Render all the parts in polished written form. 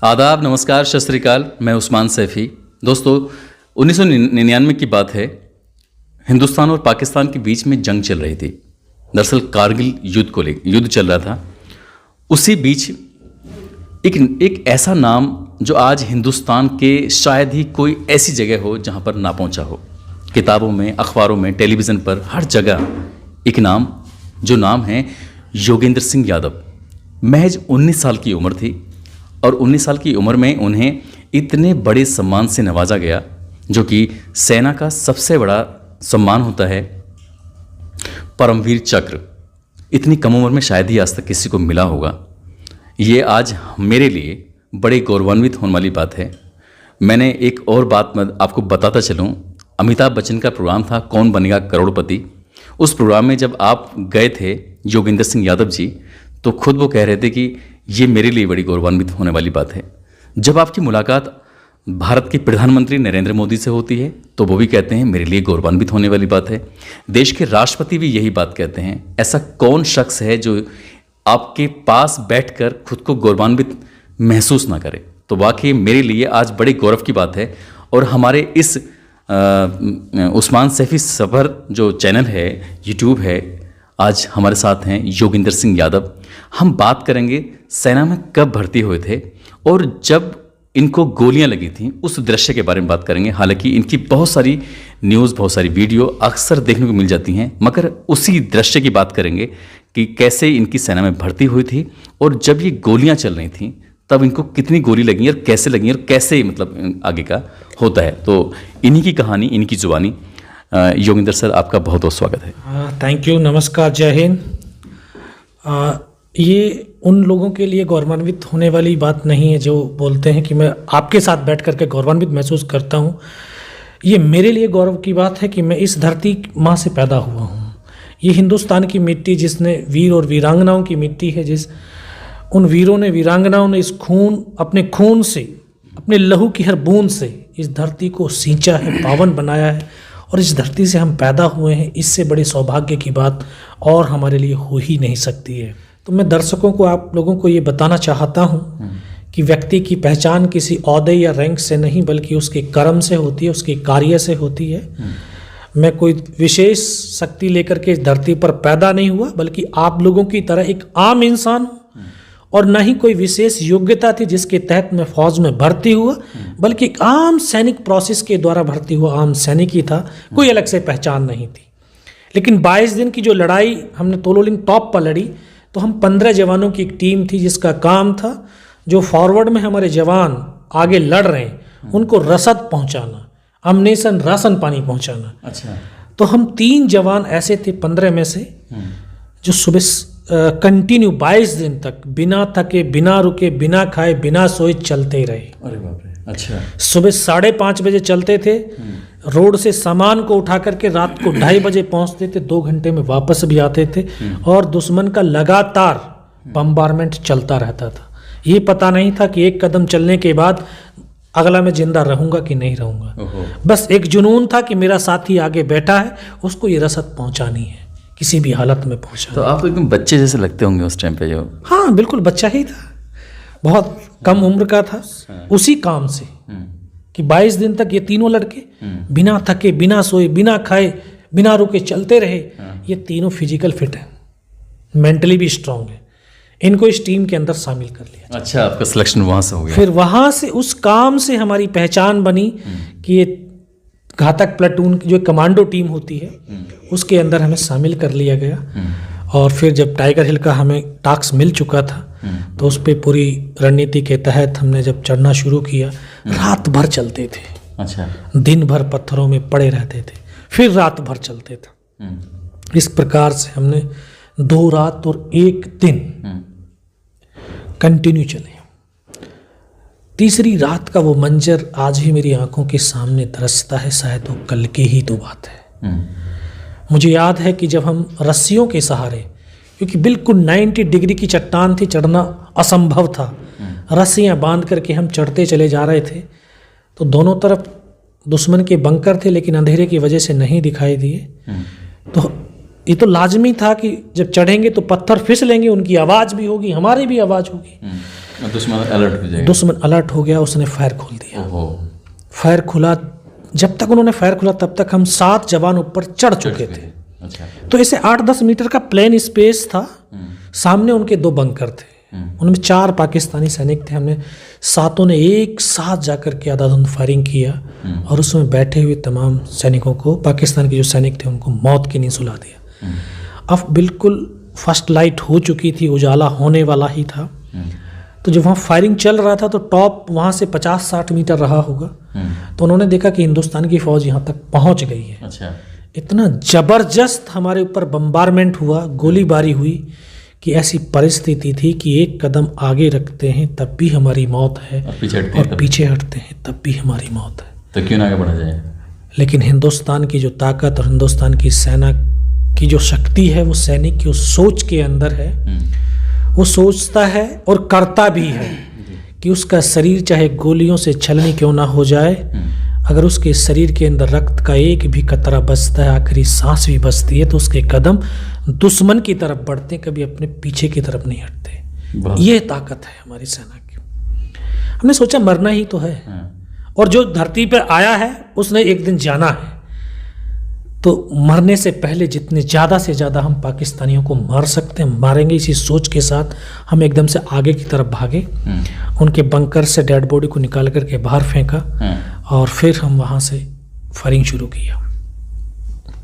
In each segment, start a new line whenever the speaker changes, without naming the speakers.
आदाब, नमस्कार, सत श्री अकाल। मैं उस्मान सैफ़ी। दोस्तों, 1999 की बात है। हिंदुस्तान और पाकिस्तान के बीच में जंग चल रही थी। दरअसल कारगिल युद्ध चल रहा था। उसी बीच एक ऐसा नाम जो आज हिंदुस्तान के शायद ही कोई ऐसी जगह हो जहाँ पर ना पहुँचा हो। किताबों में, अखबारों में, टेलीविज़न पर, हर जगह एक नाम, जो नाम है योगेंद्र सिंह यादव। महज 19 साल की उम्र थी और 19 साल की उम्र में उन्हें इतने बड़े सम्मान से नवाजा गया, जो कि सेना का सबसे बड़ा सम्मान होता है, परमवीर चक्र। इतनी कम उम्र में शायद ही आज तक किसी को मिला होगा। ये आज मेरे लिए बड़े गौरवान्वित होने वाली बात है। मैंने एक और बात मैं आपको बताता चलूँ। अमिताभ बच्चन का प्रोग्राम था कौन बनेगा करोड़पति। उस प्रोग्राम में जब आप गए थे योगेंद्र सिंह यादव जी, तो खुद वो कह रहे थे कि ये मेरे लिए बड़ी गौरवान्वित होने वाली बात है। जब आपकी मुलाकात भारत के प्रधानमंत्री नरेंद्र मोदी से होती है तो वो भी कहते हैं मेरे लिए गौरवान्वित होने वाली बात है। देश के राष्ट्रपति भी यही बात कहते हैं। ऐसा कौन शख्स है जो आपके पास बैठकर खुद को गौरवान्वित महसूस ना करे। तो वाकई मेरे लिए आज बड़े गौरव की बात है। और हमारे इस उस्मान सैफ़ी सफ़र जो चैनल है, यूट्यूब है, आज हमारे साथ हैं योगेंद्र सिंह यादव। हम बात करेंगे सेना में कब भर्ती हुए थे और जब इनको गोलियां लगी थीं उस दृश्य के बारे में बात करेंगे। हालांकि इनकी बहुत सारी न्यूज़, बहुत सारी वीडियो अक्सर देखने को मिल जाती हैं, मगर उसी दृश्य की बात करेंगे कि कैसे इनकी सेना में भर्ती हुई थी और जब ये गोलियां चल रही थीं तब इनको कितनी गोली लगी और कैसे मतलब आगे का होता है। तो इन्हीं की कहानी, इनकी जुबानी। योगेंद्र सर, आपका बहुत बहुत स्वागत है।
थैंक यू, नमस्कार, जय हिंद। ये उन लोगों के लिए गौरवान्वित होने वाली बात नहीं है जो बोलते हैं कि मैं आपके साथ बैठ करके गौरवान्वित महसूस करता हूँ। ये मेरे लिए गौरव की बात है कि मैं इस धरती माँ से पैदा हुआ हूँ। ये हिंदुस्तान की मिट्टी, जिसने वीर और वीरांगनाओं की मिट्टी है, उन वीरों ने, वीरांगनाओं ने अपने खून से, अपने लहू की हर बूंद से इस धरती को सींचा है, पावन बनाया है और इस धरती से हम पैदा हुए हैं। इससे बड़े सौभाग्य की बात और हमारे लिए हो ही नहीं सकती है। तो मैं दर्शकों को, आप लोगों को ये बताना चाहता हूँ कि व्यक्ति की पहचान किसी ओहदे या रैंक से नहीं, बल्कि उसके कर्म से होती है, उसके कार्य से होती है। मैं कोई विशेष शक्ति लेकर के इस धरती पर पैदा नहीं हुआ, बल्कि आप लोगों की तरह एक आम इंसान हूँ और न ही कोई विशेष योग्यता थी जिसके तहत मैं फौज में भर्ती हुआ, बल्कि एक आम सैनिक प्रोसेस के द्वारा भर्ती हुआ आम सैनिक ही था। कोई अलग से पहचान नहीं थी। लेकिन 22 दिन की जो लड़ाई हमने तोलोलिंग टॉप पर लड़ी, तो हम 15 जवानों की एक टीम थी जिसका काम था जो फॉरवर्ड में हमारे जवान आगे लड़ रहे हैं उनको रसद पहुंचाना, अम्नेशन, राशन पानी पहुंचाना।
अच्छा।
तो हम 3 जवान ऐसे थे 15 में से जो सुबह कंटिन्यू 22 दिन तक बिना थके, बिना रुके, बिना खाए, बिना सोए चलते रहे।
अरे बाप रे। अच्छा।
सुबह 5:30 बजे चलते थे, रोड से सामान को उठा करके रात को 2:30 बजे पहुंचते थे, 2 घंटे में वापस भी आते थे और दुश्मन का लगातार बम्बारमेंट चलता रहता था। ये पता नहीं था कि एक कदम चलने के बाद अगला मैं जिंदा रहूंगा कि नहीं रहूंगा। बस एक जुनून था कि मेरा साथी आगे बैठा है, उसको ये रसद पहुंचानी है, किसी भी हालत में पहुंचा।
तो आप एकदम बच्चे जैसे लगते होंगे उस टाइम पे। जो
हाँ, बिल्कुल बच्चा ही था, बहुत कम उम्र का था। उसी काम से कि 22 दिन तक ये तीनों लड़के बिना थके, बिना सोए, बिना खाए, बिना रुके चलते रहे। ये तीनों फिजिकल फिट हैं, मेंटली भी स्ट्रांग है। इनको इस टीम के अंदर शामिल कर लिया।
अच्छा, आपका सिलेक्शन वहाँ से हो गया।
फिर वहाँ से उस काम से हमारी पहचान बनी कि ये घातक प्लाटून की जो कमांडो टीम होती है उसके अंदर हमें शामिल कर लिया गया। और फिर जब टाइगर हिल का हमें टास्क मिल चुका था तो उस पर पूरी रणनीति के तहत हमने जब चढ़ना शुरू किया, रात भर चलते थे।
अच्छा।
दिन भर पत्थरों में पड़े रहते थे, फिर रात भर चलते थे। इस प्रकार से हमने 2 रात और 1 दिन कंटिन्यू चले। तीसरी रात का वो मंजर आज भी मेरी आंखों के सामने तरसता है। शायद वो कल की ही तो बात है। मुझे याद है कि जब हम रस्सियों के सहारे, क्योंकि बिल्कुल 90 डिग्री की चट्टान थी, चढ़ना असंभव था, रस्सियां बांध करके हम चढ़ते चले जा रहे थे, तो दोनों तरफ दुश्मन के बंकर थे लेकिन अंधेरे की वजह से नहीं दिखाई दिए। तो ये तो लाजमी था कि जब चढ़ेंगे तो पत्थर फिसलेंगे, उनकी आवाज़ भी होगी, हमारी भी आवाज़ होगी।
दुश्मन अलर्ट हो जाएगा।
दुश्मन अलर्ट हो गया, उसने फायर खोल दिया।
ओहो।
फायर खुला, जब तक उन्होंने फायर खुला तब तक हम 7 जवान ऊपर चढ़ चुके थे।
अच्छा।
तो ऐसे 8-10 मीटर का प्लेन स्पेस था, सामने उनके 2 बंकर थे, उनमें 4 पाकिस्तानी सैनिक थे। हमने सातों ने एक साथ जाकर के आधाधुंध फायरिंग किया और उसमें बैठे हुए तमाम सैनिकों को, पाकिस्तान के जो सैनिक थे उनको मौत की नींद सुला दिया। अब बिल्कुल फर्स्ट लाइट हो चुकी थी, उजाला होने वाला ही था। तो जब वहाँ फायरिंग चल रहा था तो टॉप वहाँ से 50-60 मीटर रहा होगा, तो उन्होंने देखा कि हिंदुस्तान की फौज यहाँ तक पहुँच गई है।
अच्छा।
इतना ज़बरदस्त हमारे ऊपर बम्बारमेंट हुआ, गोलीबारी हुई कि ऐसी परिस्थिति थी कि एक कदम आगे रखते हैं तब भी हमारी मौत है, और पीछे हटते हैं तब भी हमारी मौत है।
तो क्यों ना आगे बढ़ा जाए?
लेकिन हिंदुस्तान की जो ताकत और हिंदुस्तान की सेना की जो शक्ति है वो सैनिक की उस सोच के अंदर है। वो सोचता है और करता भी है कि उसका शरीर चाहे गोलियों से छलनी क्यों ना हो जाए, अगर उसके शरीर के अंदर रक्त का एक भी कतरा बचता है, आखिरी सांस भी बचती है, तो उसके कदम दुश्मन की तरफ बढ़ते, कभी अपने पीछे की तरफ नहीं हटते। ये ताकत है हमारी सेना की। हमने सोचा मरना ही तो है, और जो धरती पे आया है उसने एक दिन जाना है, तो मरने से पहले जितने ज़्यादा से ज़्यादा हम पाकिस्तानियों को मार सकते हैं मारेंगे। इसी सोच के साथ हम एकदम से आगे की तरफ भागे, उनके बंकर से डेड बॉडी को निकाल करके बाहर फेंका, और फिर हम वहाँ से फायरिंग शुरू किया।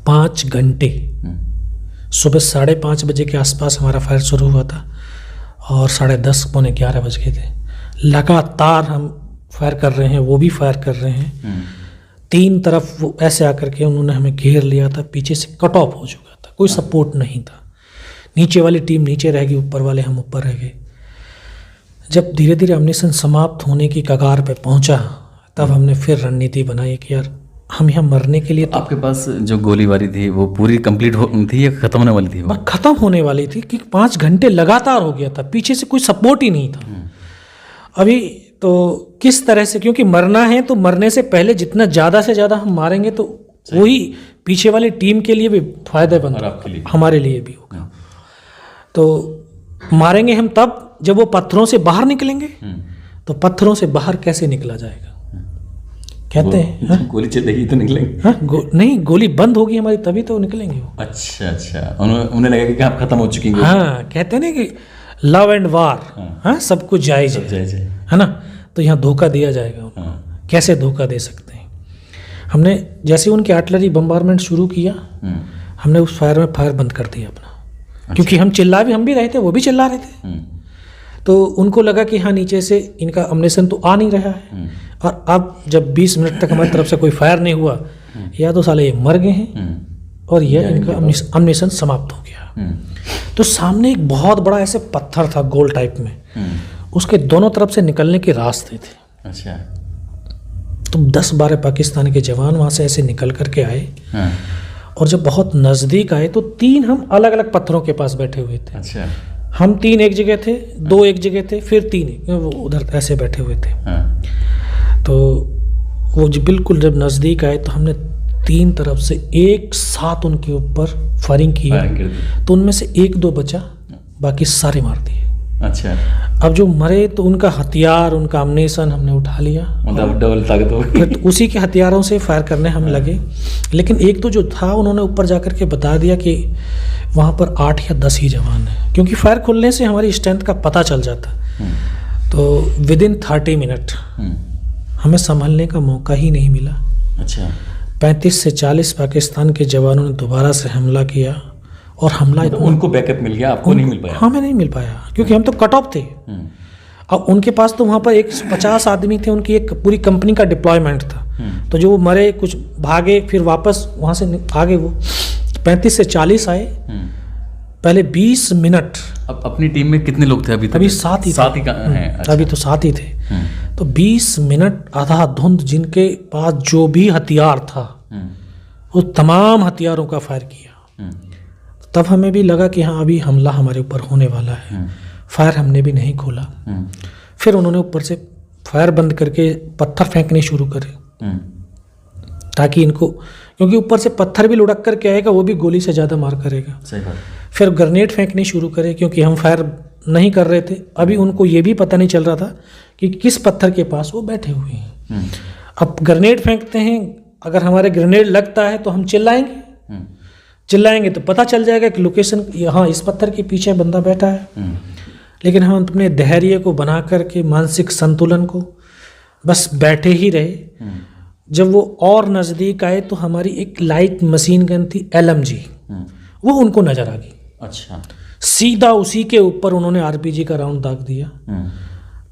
5 घंटे, सुबह 5:30 बजे के आसपास हमारा फायर शुरू हुआ था और 10:30 पौने 11 बज गए थे। लगातार हम फायर कर रहे हैं, वो भी फायर कर रहे हैं। 3 तरफ वो ऐसे आकर के उन्होंने हमें घेर लिया था, पीछे से कट ऑफ हो चुका था, कोई सपोर्ट नहीं था। नीचे वाली टीम नीचे रह गई, ऊपर वाले हम ऊपर रह गए। जब धीरे धीरे अम्निशन समाप्त होने की कगार पे पहुंचा, तब हमने फिर रणनीति बनाई कि यार हम यहाँ मरने के लिए तो
आपके पास जो गोलीबारी थी वो पूरी कंप्लीट थी या खत्म होने वाली थी? वो
खत्म होने वाली थी, क्योंकि 5 घंटे लगातार हो गया था, पीछे से कोई सपोर्ट ही नहीं था। अभी तो किस तरह से, क्योंकि मरना है तो मरने से पहले जितना ज़्यादा से ज़्यादा हम मारेंगे तो वही पीछे वाली टीम के लिए भी फायदेमंद होगा, हमारे लिए भी होगा। तो मारेंगे हम तब जब वो पत्थरों से बाहर निकलेंगे। तो पत्थरों से बाहर कैसे निकला जाएगा कहते हैं?
गोली चलेगी तो निकलेंगे?
नहीं, गोली बंद होगी हमारी तभी तो निकलेंगे वो।
अच्छा अच्छा, उन्हें लगेगा कि आप खत्म हो चुकी हैं।
हाँ, कहते हैं ना कि लव एंड वार, हाँ, सब कुछ जायज है ना। तो यहाँ धोखा दिया जाएगा। कैसे धोखा दे सकते हैं? हमने जैसे उनके आर्टिलरी बम्बारमेंट शुरू किया, हमने उस फायर में फायर बंद कर दिया अपना। अच्छा। क्योंकि हम भी रहे थे, वो भी चिल्ला रहे थे। तो उनको लगा कि हाँ, नीचे से इनका अम्नेशन तो आ नहीं रहा है, और अब जब 20 मिनट तक हमारी तरफ से कोई फायर नहीं हुआ, या तो साले ये मर गए हैं और यह इनका अम्नेशन समाप्त हो गया। तो सामने एक बहुत बड़ा ऐसे पत्थर था गोल टाइप में, उसके दोनों तरफ से निकलने के रास्ते थे।
अच्छा।
तो 10-12 पाकिस्तान के जवान वहाँ से ऐसे निकल करके आए। और जब बहुत नज़दीक आए तो 3 हम अलग अलग पत्थरों के पास बैठे हुए थे।
अच्छा।
हम 3 एक जगह थे, 2 एक जगह थे, फिर 3 वो उधर ऐसे बैठे हुए थे। तो वो बिल्कुल जब नज़दीक आए तो हमने 3 तरफ से एक साथ उनके ऊपर फायरिंग किया। तो उनमें से 1-2 बचा, बाकी सारे मार दिए।
अच्छा।
अब जो मरे तो उनका हथियार, उनका अम्नेशन हमने उठा लिया,
डबल ताकत हो गई।
तो उसी के हथियारों से फायर करने हम लगे। लेकिन एक तो जो था उन्होंने ऊपर जाकर के बता दिया कि वहाँ पर 8 या 10 ही जवान हैं, क्योंकि फायर खुलने से हमारी स्ट्रेंथ का पता चल जाता। तो विदिन 30 मिनट हमें संभलने का मौका ही नहीं मिला।
अच्छा।
35 से 40 पाकिस्तान के जवानों ने दोबारा से हमला किया, और हमला
तो उनको बैकअप मिल गया, आपको नहीं मिल पाया?
हमें नहीं मिल पाया, क्योंकि हम तो कट ऑफ थे। अब उनके पास तो वहाँ पर 150 आदमी थे, उनकी एक पूरी कंपनी का डिप्लॉयमेंट था। तो जो मरे, कुछ भागे, फिर वापस वहाँ से आगे वो 35 से 40 आए। पहले 20 मिनट।
अब अपनी टीम में कितने लोग थे अभी?
अभी 7 ही
हैं। अच्छा।
अभी तो 7 ही थे। तो 20 मिनट आधा धुंध, जिनके पास जो भी हथियार था वो तमाम हथियारों का फायर किया। तब हमें भी लगा कि हाँ, अभी हमला हमारे ऊपर होने वाला है। फायर हमने भी नहीं खोला। फिर उन्होंने ऊपर से फायर बंद करके पत्थर फेंकने शुरू करे, ताकि इनको, क्योंकि ऊपर से पत्थर भी लुढ़क करके आएगा, वो भी गोली से ज़्यादा मार करेगा।
सही बात।
फिर ग्रेनेड फेंकने शुरू करे, क्योंकि हम फायर नहीं कर रहे थे। अभी उनको ये भी पता नहीं चल रहा था कि किस पत्थर के पास वो बैठे हुए हैं। अब ग्रेनेड फेंकते हैं, अगर हमारे ग्रेनेड लगता है तो हम चिल्लाएंगे तो पता चल जाएगा कि लोकेशन यहाँ इस पत्थर के पीछे बंदा बैठा है। लेकिन हम अपने धैर्य को बना करके, मानसिक संतुलन को, बस बैठे ही रहे। जब वो और नज़दीक आए तो हमारी एक लाइट मशीन गन थी LMG, वो उनको नज़र आ गई।
अच्छा।
सीधा उसी के ऊपर उन्होंने RPG का राउंड दाग दिया।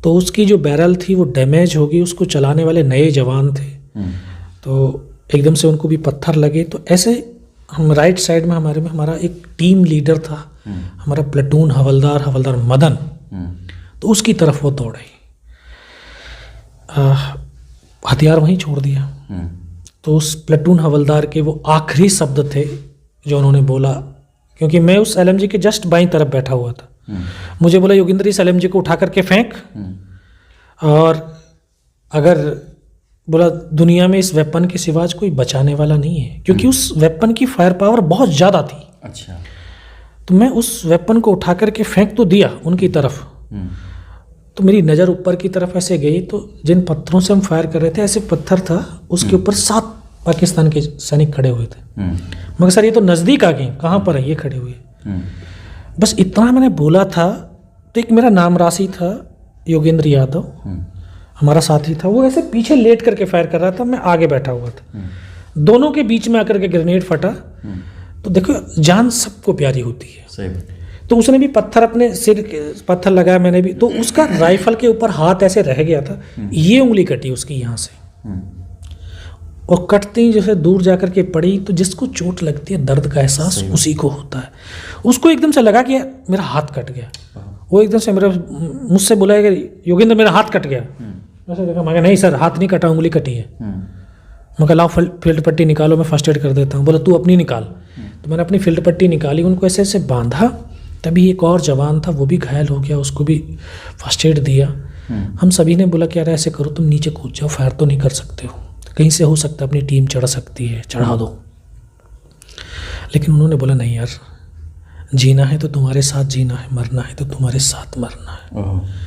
तो उसकी जो बैरल थी वो डैमेज हो गई। उसको चलाने वाले नए जवान थे, तो एकदम से उनको भी पत्थर लगे। तो ऐसे हम राइट साइड में हमारा एक टीम लीडर था, हमारा प्लेटून हवलदार मदन, तो उसकी तरफ वो दौड़े, हथियार वहीं छोड़ दिया। तो उस प्लेटून हवलदार के वो आखिरी शब्द थे जो उन्होंने बोला, क्योंकि मैं उस LMG के जस्ट बाईं तरफ बैठा हुआ था। मुझे बोला, योगेंद्र इस LMG को उठा करके फेंक, और अगर बोला दुनिया में इस वेपन के सिवा कोई बचाने वाला नहीं है, क्योंकि उस वेपन की फायर पावर बहुत ज़्यादा थी।
अच्छा।
तो मैं उस वेपन को उठा करके फेंक तो दिया उनकी तरफ, तो मेरी नज़र ऊपर की तरफ ऐसे गई, तो जिन पत्थरों से हम फायर कर रहे थे ऐसे पत्थर था, उसके ऊपर 7 पाकिस्तान के सैनिक खड़े हुए थे। मगर सर ये तो नज़दीक आ गए, कहाँ पर है ये खड़े हुए। बस इतना मैंने बोला था। तो एक मेरा नाम राशि था, योगेंद्र यादव, हमारा साथी था, वो ऐसे पीछे लेट करके फायर कर रहा था, मैं आगे बैठा हुआ था। दोनों के बीच में आकर के ग्रेनेड फटा। तो देखो, जान सबको प्यारी होती है।
सही।
तो उसने भी पत्थर अपने सिर पत्थर लगाया, मैंने भी। तो उसका राइफल के ऊपर हाथ ऐसे रह गया था, ये उंगली कटी उसकी यहाँ से, और कटते ही जैसे दूर जाकर के पड़ी। तो जिसको चोट लगती है दर्द का एहसास उसी को होता है। उसको एकदम से लगा कि मेरा हाथ कट गया। वो एकदम से मुझसे बोला कि योगेंद्र मेरा हाथ कट गया। वैसे देखा, मैं नहीं सर हाथ नहीं कटा, उंगली कटी है। मैं कहा लाओ फील्ड पट्टी निकालो, मैं फर्स्ट एड कर देता हूँ। बोला तू अपनी निकाल। तो मैंने अपनी फील्ड पट्टी निकाली, उनको ऐसे ऐसे बांधा। तभी एक और जवान था, वो भी घायल हो गया, उसको भी फर्स्ट एड दिया। हम सभी ने बोला कि यार ऐसे करो, तुम नीचे कूद जाओ, फायर तो नहीं कर सकते हो, कहीं से हो सकता है अपनी टीम चढ़ सकती है, चढ़ा दो। लेकिन उन्होंने बोला नहीं यार, जीना है तो तुम्हारे साथ जीना है, मरना है तो तुम्हारे साथ मरना है।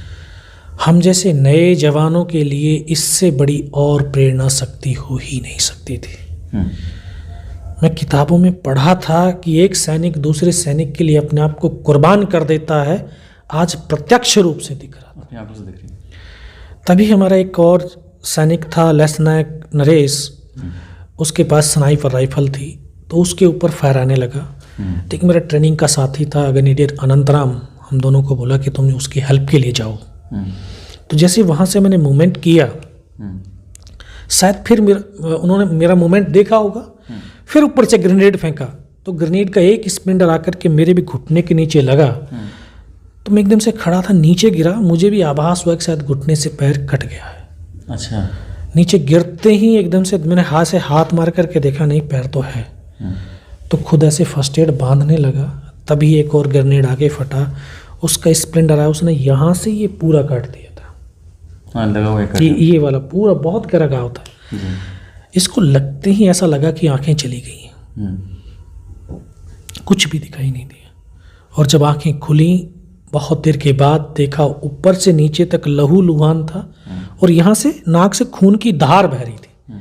हम जैसे नए जवानों के लिए इससे बड़ी और प्रेरणा शक्ति हो ही नहीं सकती थी। मैं किताबों में पढ़ा था कि एक सैनिक दूसरे सैनिक के लिए अपने आप को कुर्बान कर देता है, आज प्रत्यक्ष रूप से दिख रहा था,
अपने आंखों से दिख रही।
तभी हमारा एक और सैनिक था लेफ्टिनेंट नरेश, उसके पास स्नाइपर राइफल थी, तो उसके ऊपर फायर आने लगा। तो एक मेरा ट्रेनिंग का साथी था ग्रेनेडियर अनंतराम, हम दोनों को बोला कि तुम उसकी हेल्प के लिए जाओ। तो जैसे वहाँ से मैंने मूवमेंट किया, शायद फिर उन्होंने मेरा मूवमेंट देखा होगा, फिर ऊपर से ग्रेनेड फेंका। तो ग्रेनेड का एक स्प्लिंटर आकर के मेरे भी घुटने के नीचे लगा। तो मैं एकदम से खड़ा था, नीचे गिरा, मुझे भी आभास हुआ कि शायद घुटने से पैर कट गया है।
अच्छा।
नीचे गिरते ही एकदम से मैंने हाथ से हाथ मार करके देखा, नहीं पैर तो है। तो खुद ऐसे फर्स्ट एड बांधने लगा, तभी एक और ग्रेनेड आगे फटा, उसका स्प्लिंटर आया, उसने यहाँ से ये पूरा काट दिया था।
हाँ, लगा हुआ है,
ये वाला पूरा बहुत गहरा घाव था। इसको लगते ही ऐसा लगा कि आंखें चली गई हैं, कुछ भी दिखाई नहीं दिया। और जब आंखें खुली, बहुत देर के बाद देखा ऊपर से नीचे तक लहू लुहान था, और यहाँ से नाक से खून की धार बह रही थी।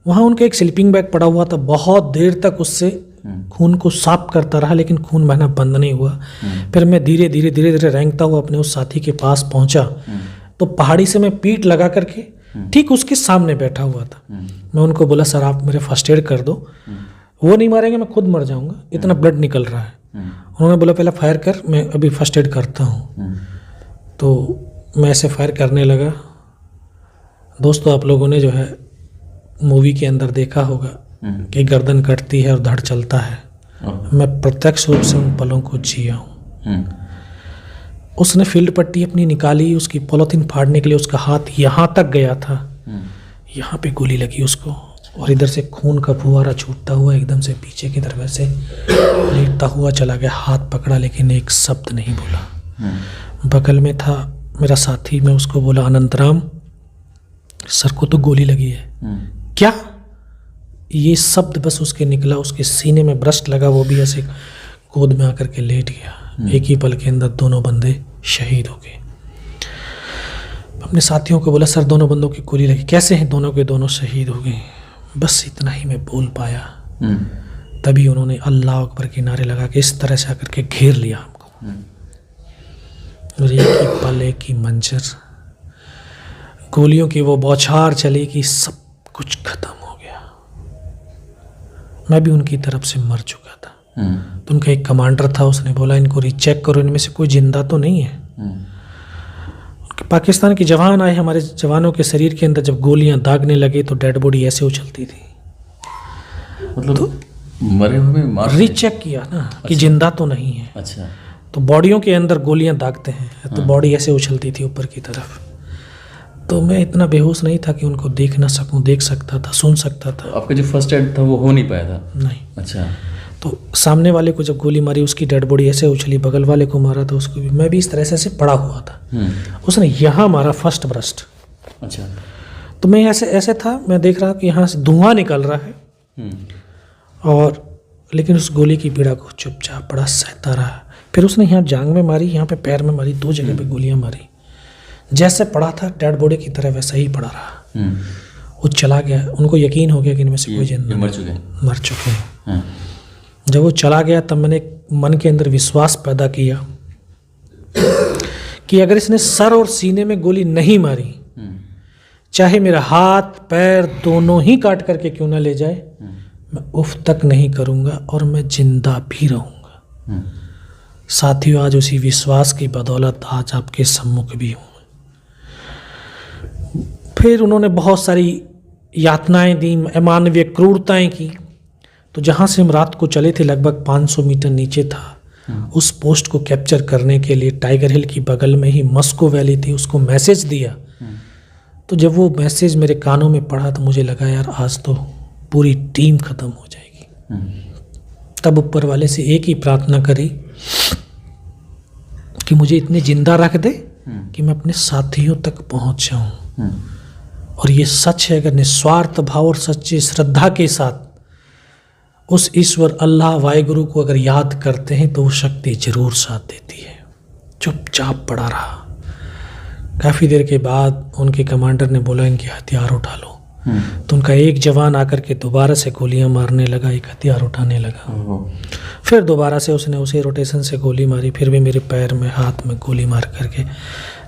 वहाँ उनका एक स्लीपिंग बैग पड़ा हुआ था, बहुत देर तक उससे खून को साफ करता रहा, लेकिन खून बहना बंद नहीं हुआ। फिर मैं धीरे धीरे रेंगता हुआ अपने उस साथी के पास पहुंचा। तो पहाड़ी से मैं पीठ लगा करके ठीक उसके सामने बैठा हुआ था। मैं उनको बोला सर आप मेरे फर्स्ट एड कर दो। वो नहीं मारेंगे, मैं खुद मर जाऊंगा, इतना ब्लड निकल रहा है। उन्होंने बोला पहले फायर कर, मैं अभी फर्स्ट एड करता हूँ। तो मैं ऐसे फायर करने लगा। दोस्तों, आप लोगों ने जो है मूवी के अंदर देखा होगा कि गर्दन कटती है और धड़ चलता है। मैं प्रत्यक्ष रूप से उन पलों को जिया हूँ। उसने फील्ड पट्टी अपनी निकाली, उसकी पॉलीथीन फाड़ने के लिए उसका हाथ यहाँ तक गया था, यहाँ पे गोली लगी उसको, और इधर से खून का फुहारा छूटता हुआ एकदम से पीछे की तरफ से लेटता हुआ चला गया। हाथ पकड़ा लेकिन एक शब्द नहीं बोला। बगल में था मेरा साथी, मैं उसको बोला अनंतराम सर को तो गोली लगी है। क्या? ये शब्द बस उसके निकला, उसके सीने में ब्रस्ट लगा, वो भी ऐसे गोद में आकर के लेट गया। एक ही पल के अंदर दोनों बंदे शहीद हो गए। अपने साथियों को बोला सर दोनों बंदों की गोली लगी, कैसे हैं? दोनों के दोनों शहीद हो गए। बस इतना ही मैं बोल पाया। तभी उन्होंने अल्लाह अकबर के नारे लगा के इस तरह से आकर के घेर लिया हमको। और एक ही पल, एक ही मंजर, गोलियों की वो बौछार चली कि सब कुछ खत्म हो गया। मैं भी उनकी तरफ से मर चुका था। तो उनका एक कमांडर था, उसने बोला इनको रीचेक करो, इनमें से कोई जिंदा तो नहीं है। पाकिस्तान के जवान आए, हमारे जवानों के शरीर के अंदर जब गोलियां दागने लगे तो डेड बॉडी ऐसे उछलती थी।
मतलब तो मरे हुए मार
रीचेक किया ना कि जिंदा तो नहीं है।
अच्छा।
तो बॉडियों के अंदर गोलियां दागते हैं तो बॉडी ऐसे उछलती थी ऊपर की तरफ। तो मैं इतना बेहोश नहीं था कि उनको देख ना सकूं, देख सकता था, सुन सकता था।
आपका जो फर्स्ट एड था वो हो नहीं पाया था?
नहीं।
अच्छा।
तो सामने वाले को जब गोली मारी उसकी डेड बॉडी ऐसे उछली, बगल वाले को मारा तो उसको भी, मैं भी इस तरह से पड़ा हुआ था। उसने यहाँ मारा फर्स्ट ब्रस्ट।
अच्छा।
तो मैं ऐसे था, मैं देख रहा कि यहाँ से धुआं निकल रहा है और लेकिन उस गोली की पीड़ा को चुपचाप बड़ा सहता रहा। फिर उसने यहाँ जांग में मारी, यहाँ पे पैर में मारी, 2 जगह पे गोलियां मारी। जैसे पड़ा था डेड बॉडी की तरह वैसा ही पड़ा रहा। वो चला गया, उनको यकीन हो गया कि इनमें से कोई जिंदा
मर चुके हैं।
जब वो चला गया तब मैंने मन के अंदर विश्वास पैदा किया कि अगर इसने सर और सीने में गोली नहीं मारी, चाहे मेरा हाथ पैर दोनों ही काट करके क्यों ना ले जाए, मैं उफ तक नहीं करूंगा और मैं जिंदा भी रहूंगा। साथियों, आज उसी विश्वास की बदौलत आज आपके सम्मुख भी हूं। फिर उन्होंने बहुत सारी यातनाएं दी, अमानवीय क्रूरताएं की। तो जहाँ से हम रात को चले थे लगभग 500 मीटर नीचे था। उस पोस्ट को कैप्चर करने के लिए टाइगर हिल की बगल में ही मस्को वैली थी, उसको मैसेज दिया। तो जब वो मैसेज मेरे कानों में पड़ा तो मुझे लगा यार आज तो पूरी टीम खत्म हो जाएगी। तब ऊपर वाले से एक ही प्रार्थना करी कि मुझे इतने जिंदा रख दे कि मैं अपने साथियों तक पहुंच जाऊं। और ये सच है, अगर निस्वार्थ भाव और सच्ची श्रद्धा के साथ उस ईश्वर अल्लाह वाहिगुरु को अगर याद करते हैं तो वो शक्ति जरूर साथ देती है। चुपचाप पड़ा रहा। काफ़ी देर के बाद उनके कमांडर ने बोला इनके हथियार उठा लो। तो उनका एक जवान आकर के दोबारा से गोलियां मारने लगा, एक हथियार उठाने लगा। फिर दोबारा से उसने उसी रोटेशन से गोली मारी, फिर भी मेरे पैर में हाथ में गोली मार करके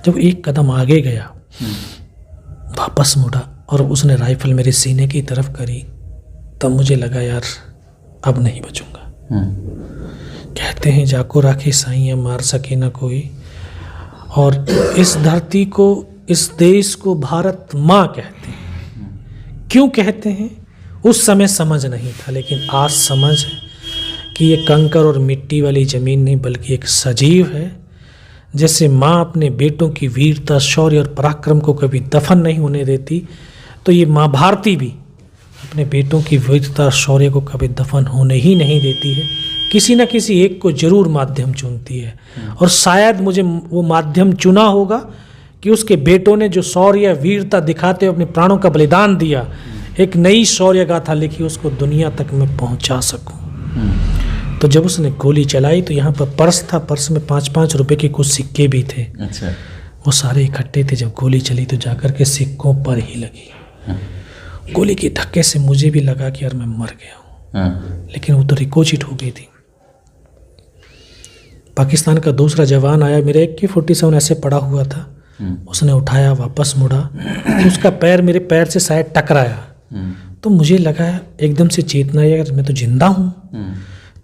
जब एक कदम आगे गया वापस मुड़ा और उसने राइफल मेरे सीने की तरफ करी, तब मुझे लगा यार अब नहीं बचूंगा। कहते हैं जाको राखी साईं मार सके ना कोई, और इस धरती को, इस देश को भारत माँ कहते हैं। क्यों कहते हैं? उस समय समझ नहीं था, लेकिन आज समझ है कि ये कंकर और मिट्टी वाली ज़मीन नहीं बल्कि एक सजीव है। जैसे माँ अपने बेटों की वीरता, शौर्य और पराक्रम को कभी दफन नहीं होने देती, तो ये माँ भारती भी अपने बेटों की वीरता, शौर्य को कभी दफन होने ही नहीं देती है। किसी न किसी एक को जरूर माध्यम चुनती है, और शायद मुझे वो माध्यम चुना होगा कि उसके बेटों ने जो शौर्य वीरता दिखाते हुए अपने प्राणों का बलिदान दिया, एक नई शौर्य गाथा लिखी, उसको दुनिया तक मैं पहुंचा सकूं। तो जब उसने गोली चलाई तो यहाँ पर पर्स था, पर्स में 5-5 रुपए के कुछ सिक्के भी थे।
अच्छा।
वो सारे इकट्ठे थे। जब गोली चली तो जाकर के सिक्कों पर ही लगी। गोली के धक्के से मुझे भी लगा कि यार मैं मर गया हूँ, लेकिन वो तो रिकोचिट हो गई थी। पाकिस्तान का दूसरा जवान आया, मेरे AK-47 ऐसे पड़ा हुआ था, उसने उठाया, वापस मुड़ा तो उसका पैर मेरे पैर से शायद टकराया। तो मुझे लगा एकदम से चेतना आई, अगर मैं तो जिंदा हूँ।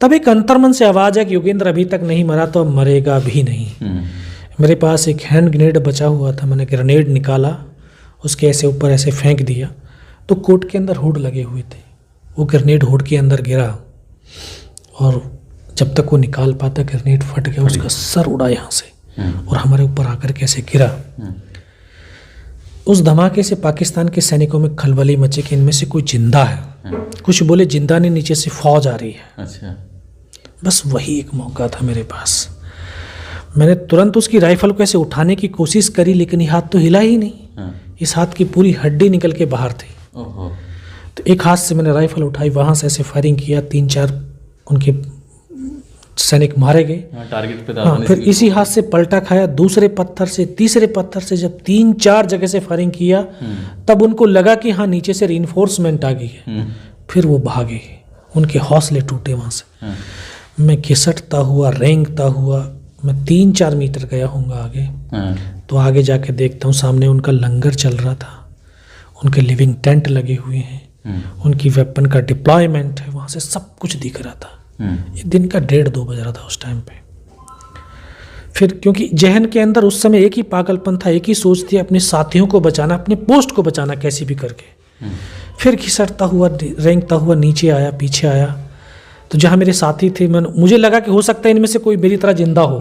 तब एक अंतर्मन से आवाज़ है कि योगेंद्र अभी तक नहीं मरा तो अब मरेगा भी नहीं। मेरे पास एक हैंड ग्रेनेड बचा हुआ था, मैंने ग्रेनेड निकाला, उसके ऐसे ऊपर ऐसे फेंक दिया तो कोट के अंदर हुड लगे हुए थे। वो ग्रेनेड हुड के अंदर गिरा और जब तक वो निकाल पाता ग्रेनेड फट गया, उसका सर उड़ा यहाँ से और हमारे ऊपर आकर के ऐसे गिरा। उस धमाके से पाकिस्तान के सैनिकों में खलबली मची कि इनमें से कोई जिंदा है। कुछ बोले जिंदा नहीं, नीचे से फौज आ रही है।
अच्छा।
बस वही एक मौका था मेरे पास। मैंने तुरंत उसकी राइफल को ऐसे उठाने की कोशिश करी, लेकिन ये हाथ तो हिला ही नहीं। इस हाथ की पूरी हड्डी निकल के बाहर थी। तो एक हाथ से मैंने राइफल उठाई, वहाँ से ऐसे फायरिंग किया, 3-4 उनके सैनिक मारे गए।
टारगेट पे
हाँ, फिर इसी हाथ से पलटा खाया, दूसरे पत्थर से, तीसरे पत्थर से जब 3-4 जगह से फायरिंग किया तब उनको लगा कि हाँ नीचे से रीइंफोर्समेंट आ गई है। फिर वो भागे, उनके हौसले टूटे वहाँ से। मैं घिसटता हुआ, रेंगता हुआ मैं 3-4 मीटर गया हूँगा आगे। तो आगे जाके देखता हूँ सामने उनका लंगर चल रहा था, उनके लिविंग टेंट लगे हुए हैं, उनकी वेपन का डिप्लॉयमेंट है, वहाँ से सब कुछ दिख रहा था। ये दिन का 1:30-2 बज रहा था उस टाइम पे। फिर क्योंकि जहन के अंदर उस समय एक ही पागलपन था, एक ही सोच थी, अपने साथियों को बचाना, अपने पोस्ट को बचाना कैसे भी करके। फिर घिसटता हुआ, रेंगता हुआ नीचे आया, पीछे आया तो जहाँ मेरे साथी थे, मुझे लगा कि हो सकता है इनमें से कोई मेरी तरह जिंदा हो।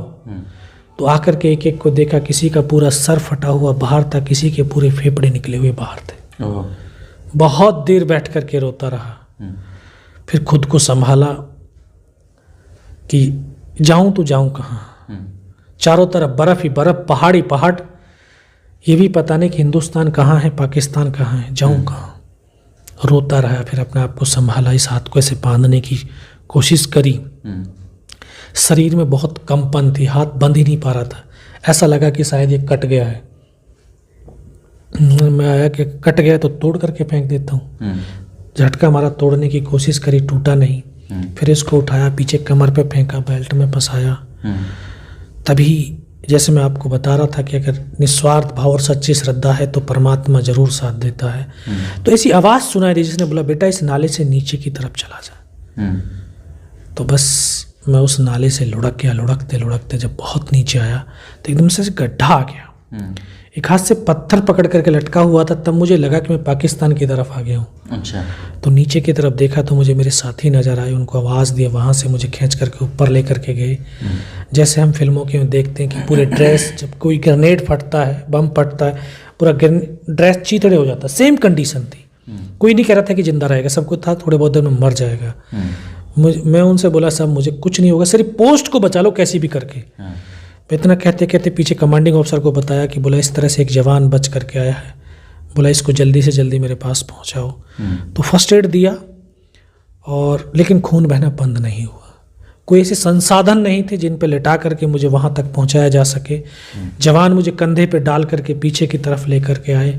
तो आकर के एक एक को देखा, किसी का पूरा सर फटा हुआ बाहर था, किसी के पूरे फेफड़े निकले हुए बाहर थे। बहुत देर बैठ कर के रोता रहा। फिर खुद को संभाला कि जाऊं तो जाऊं कहाँ। चारों तरफ बर्फ ही बर्फ, पहाड़ ही पहाड़, ये भी पता नहीं कि हिंदुस्तान कहाँ है, पाकिस्तान कहाँ है, जाऊं कहाँ। रोता रहा। फिर अपने आप को संभाला, इस हाथ को ऐसे बांधने की कोशिश करी। शरीर में बहुत कंपन थी, हाथ बंध ही नहीं पा रहा था, ऐसा लगा कि शायद ये कट गया है। मैं आया कि कट गया तो तोड़ करके फेंक देता हूँ। झटका मारा, तोड़ने की कोशिश करी, टूटा नहीं। फिर इसको उठाया, पीछे कमर पे फेंका, बेल्ट में फंसाया। तभी जैसे मैं आपको बता रहा था कि अगर निस्वार्थ भाव और सच्ची श्रद्धा है तो परमात्मा जरूर साथ देता है। तो ऐसी आवाज़ सुनाई दी जिसने बोला, बेटा इस नाले से नीचे की तरफ चला जा। तो बस मैं उस नाले से लुढ़क गया। लुढ़कते लुढ़कते जब बहुत नीचे आया तो एकदम से गड्ढा आ गया। एक हाथ से पत्थर पकड़ करके लटका हुआ था, तब मुझे लगा कि मैं पाकिस्तान की तरफ आ गया हूँ। अच्छा। तो नीचे की तरफ देखा तो मुझे मेरे साथी नज़र आए, उनको आवाज़ दिया, वहाँ से मुझे खींच करके ऊपर ले करके गए। जैसे हम फिल्मों के में देखते हैं कि पूरे ड्रेस, जब कोई ग्रेनेड फटता है, बम फटता है, पूरा ड्रेस चीतड़े हो जाता है, सेम कंडीशन थी। कोई नहीं कह रहा था कि जिंदा रहेगा, सबको था थोड़े बहुत देर में मर जाएगा। मैं उनसे बोला, साहब मुझे कुछ नहीं होगा, सिर्फ पोस्ट को बचा लो कैसी भी करके। इतना कहते कहते पीछे कमांडिंग ऑफिसर को बताया कि बोला इस तरह से एक जवान बच करके आया है, बोला इसको जल्दी से जल्दी मेरे पास पहुंचाओ। तो फर्स्ट एड दिया, और लेकिन खून बहना बंद नहीं हुआ। कोई ऐसे संसाधन नहीं थे जिन पे लिटा करके मुझे वहाँ तक पहुँचाया जा सके। जवान मुझे कंधे पे डाल करके पीछे की तरफ ले करके आए।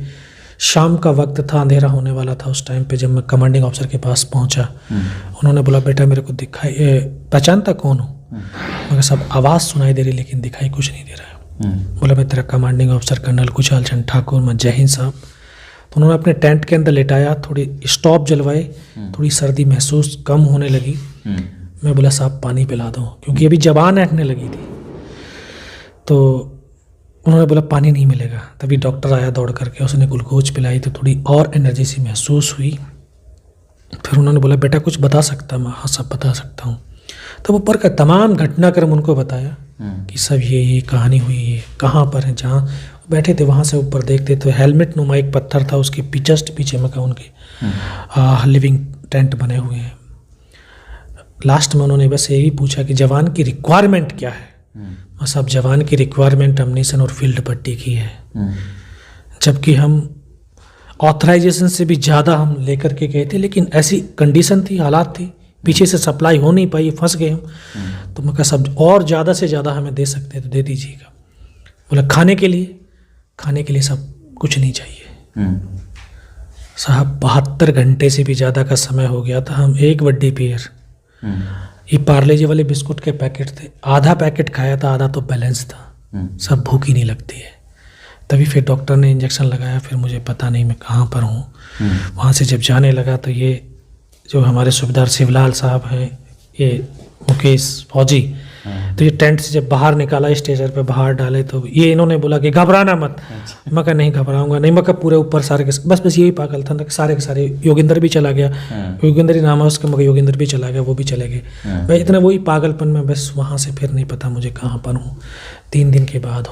शाम का वक्त था, अंधेरा होने वाला था उस टाइम पे जब मैं कमांडिंग ऑफिसर के पास पहुँचा। उन्होंने बोला, बेटा मेरे को दिखाई, पहचानता कौन हूँ? मगर सब आवाज़ सुनाई दे रही लेकिन दिखाई कुछ नहीं दे रहा है। बोला, मैं तेरा commanding officer colonel Kushal Chand Thakur, मैं जय हिंद साहब। तो उन्होंने अपने टेंट के अंदर लेटाया, थोड़ी स्टॉप जलवाए, थोड़ी सर्दी महसूस कम होने लगी। मैं बोला, साहब पानी पिला दो, क्योंकि अभी जबान ऐंठने लगी थी। तो उन्होंने बोला, पानी नहीं मिलेगा। तभी डॉक्टर आया दौड़ करके, उसने ग्लूकोज पिलाई तो थोड़ी और एनर्जी सी महसूस हुई। फिर उन्होंने बोला, बेटा कुछ बता सकता? मैं हाँ सब बता सकता हूँ। तब ऊपर का तमाम घटनाक्रम उनको बताया कि सब ये कहानी हुई है, कहाँ पर है। जहाँ बैठे थे वहाँ से ऊपर देखते तो हेलमेट नुमा एक पत्थर था, उसके जस्ट पीछे में का उनके लिविंग टेंट बने हुए हैं। लास्ट में उन्होंने बस यही पूछा कि जवान की रिक्वायरमेंट क्या है। बस अब जवान की रिक्वायरमेंट अम्नीशन और फील्ड पट्टी की है, जबकि हम ऑथराइजेशन से भी ज़्यादा हम लेकर के गए थे, लेकिन ऐसी कंडीशन थी, हालात थी, पीछे से सप्लाई हो नहीं पाई, फंस गए हम। तो मैं कहा सब और ज़्यादा से ज़्यादा हमें दे सकते हैं तो दे दीजिएगा। बोला, खाने के लिए सब कुछ नहीं चाहिए। साहब 72 घंटे से भी ज़्यादा का समय हो गया था। हम एक बड्डी पेयर, ये पार्ले जी वाले बिस्कुट के पैकेट थे, आधा पैकेट खाया था, आधा तो बैलेंस था। सब भूख ही नहीं लगती है। तभी फिर डॉक्टर ने इंजेक्शन लगाया। फिर मुझे पता नहीं मैं कहाँ पर हूँ। वहाँ से जब जाने लगा तो ये जो हमारे सूबेदार शिवलाल साहब हैं, ये मुकेश फौजी, तो ये टेंट से जब बाहर निकाला, स्टेशन पे बाहर डाले, तो ये इन्होंने बोला कि घबराना मत। मैं कहा नहीं घबराऊंगा नहीं। मैं कहा पूरे ऊपर सारे के बस यही पागल था ना, सारे के सारे। योगेंद्र भी चला गया, योगेंद्र ही नाम है उसका, मगर योगेंद्र भी चला गया, वो भी चले गए। मैं इतना वही पागलपन में बस वहाँ से फिर नहीं पता मुझे कहाँ पर हूँ। 3 दिन के बाद